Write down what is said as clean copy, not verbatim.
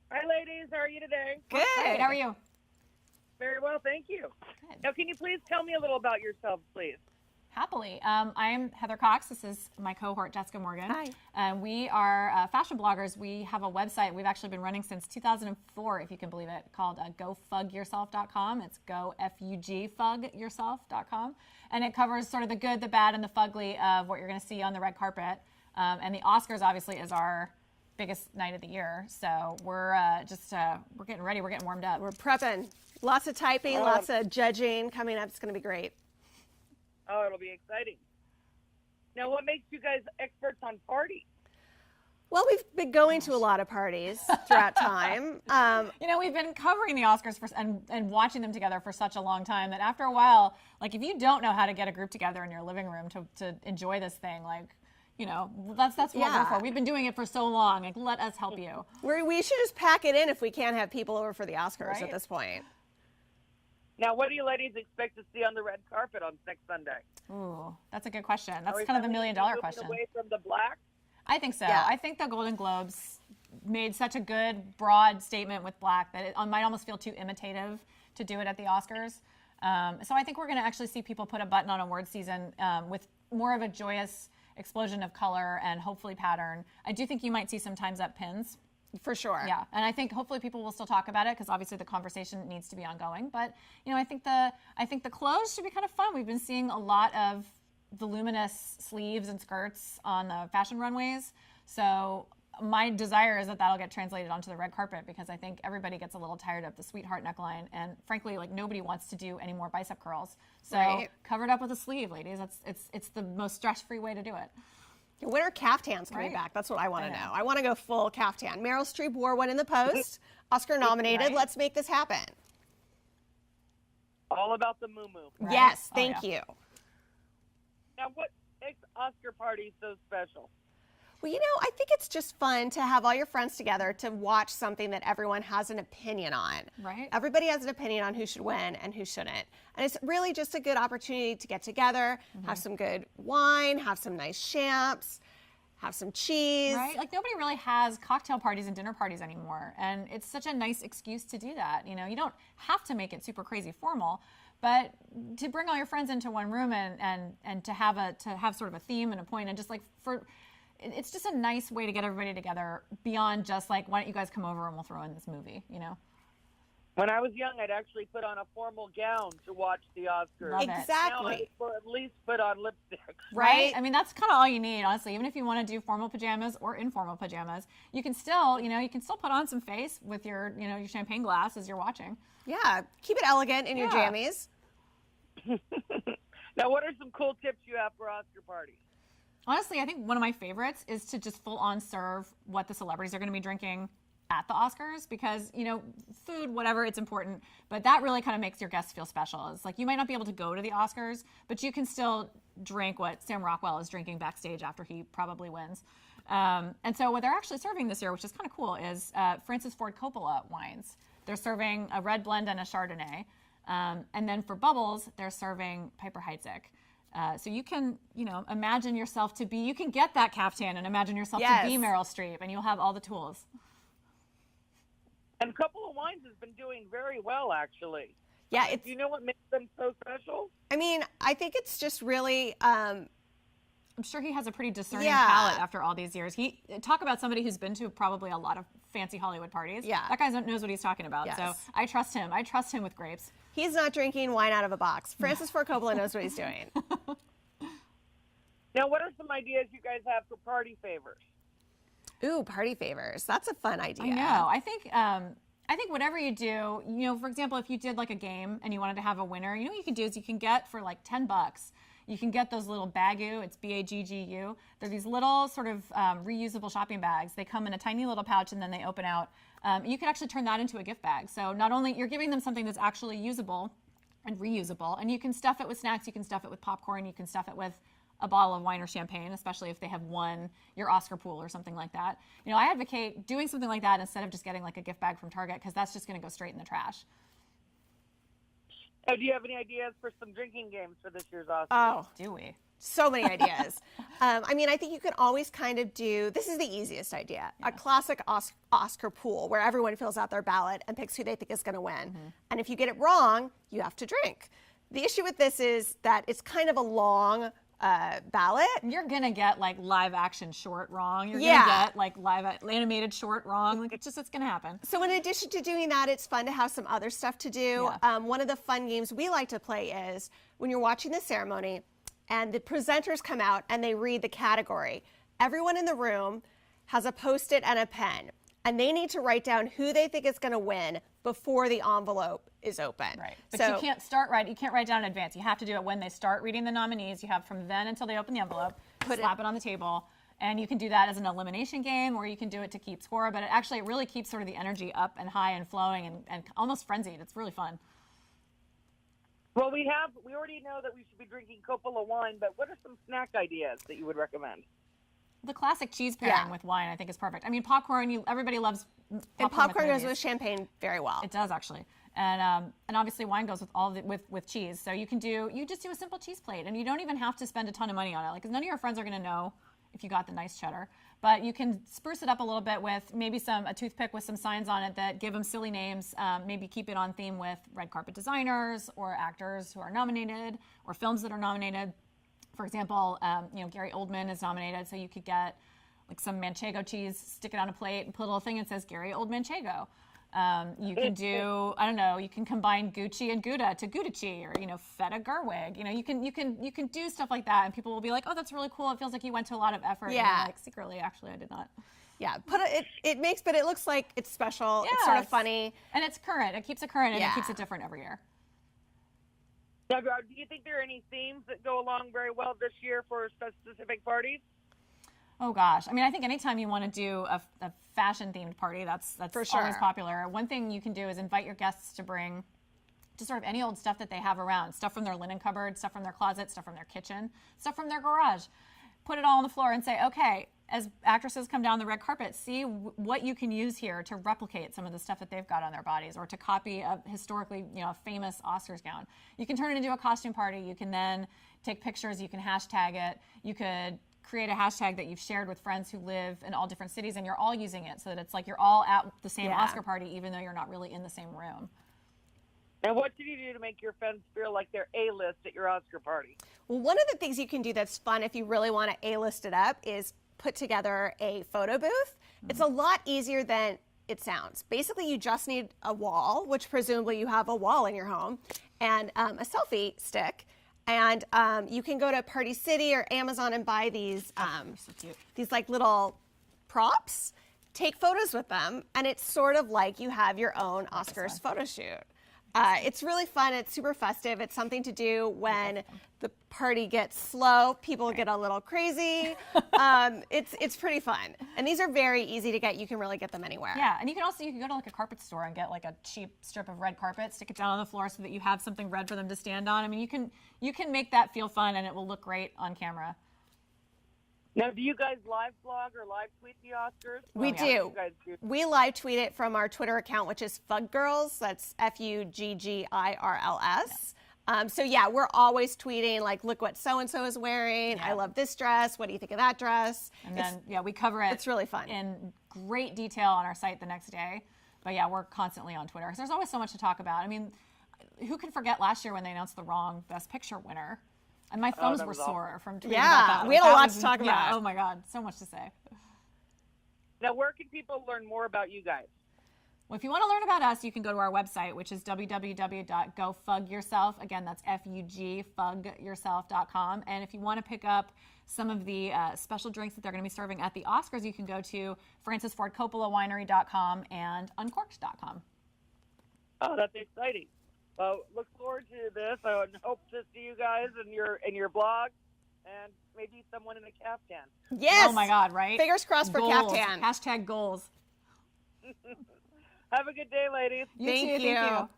Hi, ladies. How are you today? Good. Great. How are you? Very well, thank you. Good. Now, can you please tell me a little about yourselves, please? Happily. I am Heather Cox. This is my cohort, Jessica Morgan. Hi. We are fashion bloggers. We have a website we've actually been running since 2004, if you can believe it, called GoFugYourself.com. It's GoFugYourself.com. And it covers sort of the good, the bad, and the fugly of what you're going to see on the red carpet. And the Oscars, obviously, is our biggest night of the year. So we're we're getting ready. We're getting warmed up. We're prepping. Lots of typing, lots of judging coming up. It's going to be great. Oh, it'll be exciting. Now, what makes you guys experts on parties? Well, we've been going to a lot of parties throughout time. We've been covering the Oscars and watching them together for such a long time that after a while, like if you don't know how to get a group together in your living room to enjoy this thing, like, that's what we're for. We've been doing it for so long. Like, let us help you. We should just pack it in if we can't have people over for the Oscars Right? at this point. Now, what do you ladies expect to see on the red carpet on next Sunday? Ooh, that's a good question. That's Are we kind of the finally million-dollar moving question. away from the black? I think so. Yeah. I think the Golden Globes made such a good, broad statement with black that it might almost feel too imitative to do it at the Oscars. So I think we're going to actually see people put a button on award season with more of a joyous explosion of color and hopefully pattern. I do think you might see some Time's Up pins. For sure. Yeah, and I think hopefully people will still talk about it because obviously the conversation needs to be ongoing. But I think the clothes should be kind of fun. We've been seeing a lot of voluminous sleeves and skirts on the fashion runways. So my desire is that that'll get translated onto the red carpet because I think everybody gets a little tired of the sweetheart neckline, and frankly, like nobody wants to do any more bicep curls. So cover it up with a sleeve, ladies. It's the most stress-free way to do it. When are caftans coming back? That's what I want to know. I want to go full caftan. Meryl Streep wore one in the Post, Oscar nominated. Right. Let's make this happen. All about the moo-moo. Right? Yes, thank you. Now, what makes Oscar parties so special? Well, I think it's just fun to have all your friends together to watch something that everyone has an opinion on. Right. Everybody has an opinion on who should win and who shouldn't. And it's really just a good opportunity to get together, have some good wine, have some nice champs, have some cheese. Right? Like nobody really has cocktail parties and dinner parties anymore. And it's such a nice excuse to do that. You don't have to make it super crazy formal, but to bring all your friends into one room and to have sort of a theme and a point and just like it's just a nice way to get everybody together beyond just like, why don't you guys come over and we'll throw in this movie, When I was young, I'd actually put on a formal gown to watch the Oscars. Love it. Exactly. Now I at least put on lipstick. Right? I mean, that's kind of all you need, honestly. Even if you want to do formal pajamas or informal pajamas, you can still, put on some face with your, your champagne glass as you're watching. Yeah, keep it elegant in your jammies. Now, what are some cool tips you have for Oscar parties? Honestly, I think one of my favorites is to just full on serve what the celebrities are going to be drinking at the Oscars because, food, whatever, it's important, but that really kind of makes your guests feel special. It's like you might not be able to go to the Oscars, but you can still drink what Sam Rockwell is drinking backstage after he probably wins. And so what they're actually serving this year, which is kind of cool, is Francis Ford Coppola wines. They're serving a red blend and a Chardonnay. And then for bubbles, they're serving Piper-Heidsieck. So you can, imagine yourself to be, you can get that caftan and imagine yourself to be Meryl Streep, and you'll have all the tools. And Coppola Wines has been doing very well, actually. Yeah, do you know what makes them so special? I mean, I think it's just really, I'm sure he has a pretty discerning palate after all these years. Talk about somebody who's been to probably a lot of fancy Hollywood parties. Yeah. That guy knows what he's talking about. Yes. So I trust him. I trust him with grapes. He's not drinking wine out of a box. Francis Ford Coppola knows what he's doing. Now, what are some ideas you guys have for party favors? Ooh, party favors. That's a fun idea. I know. I think whatever you do, for example, if you did like a game and you wanted to have a winner, what you can do is you can get for like $10, you can get those little Baggu. It's Baggu. They're these little sort of reusable shopping bags. They come in a tiny little pouch and then they open out. You can actually turn that into a gift bag. So not only you're giving them something that's actually usable and reusable, and you can stuff it with snacks, you can stuff it with popcorn, you can stuff it with a bottle of wine or champagne, especially if they have won your Oscar pool or something like that. I advocate doing something like that instead of just getting like a gift bag from Target because that's just going to go straight in the trash. Do you have any ideas for some drinking games for this year's Oscars? Oh, Do we? So many ideas. I mean, I think you can always kind of do, this is the easiest idea, a classic Oscar pool where everyone fills out their ballot and picks who they think is going to win. And if you get it wrong, you have to drink. The issue with this is that it's kind of a long ballot. You're going to get like live action short wrong. You're going to get like live animated short wrong. Like it's going to happen. So in addition to doing that, it's fun to have some other stuff to do. One of the fun games we like to play is when you're watching the ceremony, and the presenters come out and they read the category. Everyone in the room has a Post-it and a pen, and they need to write down who they think is going to win before the envelope is open. Right. But you can't you can't write down in advance. You have to do it when they start reading the nominees. You have from then until they open the envelope, slap it on the table. And you can do that as an elimination game, or you can do it to keep score. But it really keeps sort of the energy up and high and flowing and almost frenzied. It's really fun. Well, we already know that we should be drinking Coppola wine, but what are some snack ideas that you would recommend? The classic cheese pairing with wine, I think, is perfect. I mean, popcorn, everybody loves popcorn. And popcorn goes with champagne very well. It does, actually. And obviously wine goes with with cheese. So you just do a simple cheese plate, and you don't even have to spend a ton of money on it. Like, 'cause none of your friends are going to know if you got the nice cheddar. But you can spruce it up a little bit with maybe a toothpick with some signs on it that give them silly names. Maybe keep it on theme with red carpet designers or actors who are nominated or films that are nominated. For example, Gary Oldman is nominated, so you could get like some Manchego cheese, stick it on a plate, and put a little thing that says Gary Oldmanchego. You can do, I don't know, you can combine Gucci and Gouda to Goudachi, or Feta Gerwig. You can do stuff like that, and people will be like, oh, that's really cool. It feels like you went to a lot of effort. Yeah. And you're like, secretly, actually, I did not. Yeah, but it looks like it's special. Yeah, it's sort of funny. And it's current. It keeps it current, and it keeps it different every year. Now, do you think there are any themes that go along very well this year for specific parties? Oh gosh, I mean, I think anytime you want to do a fashion-themed party, that's for sure. Always popular. One thing you can do is invite your guests to bring just sort of any old stuff that they have around, stuff from their linen cupboard, stuff from their closet, stuff from their kitchen, stuff from their garage. Put it all on the floor and say, okay, as actresses come down the red carpet, see what you can use here to replicate some of the stuff that they've got on their bodies, or to copy a historically, famous Oscars gown. You can turn it into a costume party. You can then take pictures. You can hashtag it. You could create a hashtag that you've shared with friends who live in all different cities, and you're all using it, so that it's like you're all at the same Oscar party, even though you're not really in the same room. And what did you do to make your friends feel like they're A-list at your Oscar party? Well, one of the things you can do that's fun if you really want to A-list it up is put together a photo booth. It's a lot easier than it sounds. Basically, you just need a wall, which presumably you have a wall in your home, and a selfie stick. And you can go to Party City or Amazon and buy these So cute. these like little props, take photos with them, and it's sort of like you have your own Oscars photo shoot. It's really fun. It's super festive. It's something to do when the party gets slow. People get a little crazy. It's pretty fun. And these are very easy to get. You can really get them anywhere. Yeah, and you can go to like a carpet store and get like a cheap strip of red carpet, stick it down on the floor so that you have something red for them to stand on. I mean, you can make that feel fun, and it will look great on camera. Now, do you guys live blog or live tweet the Oscars? We do. You guys do. We live tweet it from our Twitter account, which is Fug Girls. That's FUGGIRLS. So yeah, we're always tweeting like, look what so-and-so is wearing. I love this dress. What do you think of that dress? And then, we cover it. It's really fun. In great detail on our site the next day. But yeah, we're constantly on Twitter. 'Cause there's always so much to talk about. I mean, who can forget last year when they announced the wrong Best Picture winner? And my thumbs were sore from tweeting about that. We had a lot to talk about. Oh my God, so much to say. Now, where can people learn more about you guys? Well, if you want to learn about us, you can go to our website, which is www.gofugyourself. Again, that's FUGFugyourself.com. And if you want to pick up some of the special drinks that they're going to be serving at the Oscars, you can go to FrancisFordCoppolaWinery.com and Uncorked.com. Oh, that's exciting. Well, look forward to this. I hope to see you guys in your blog, and maybe someone in a caftan. Yes. Oh my God, right? Fingers crossed for Goals. caftan. Hashtag goals. Have a good day, ladies. Thank you. Thank you.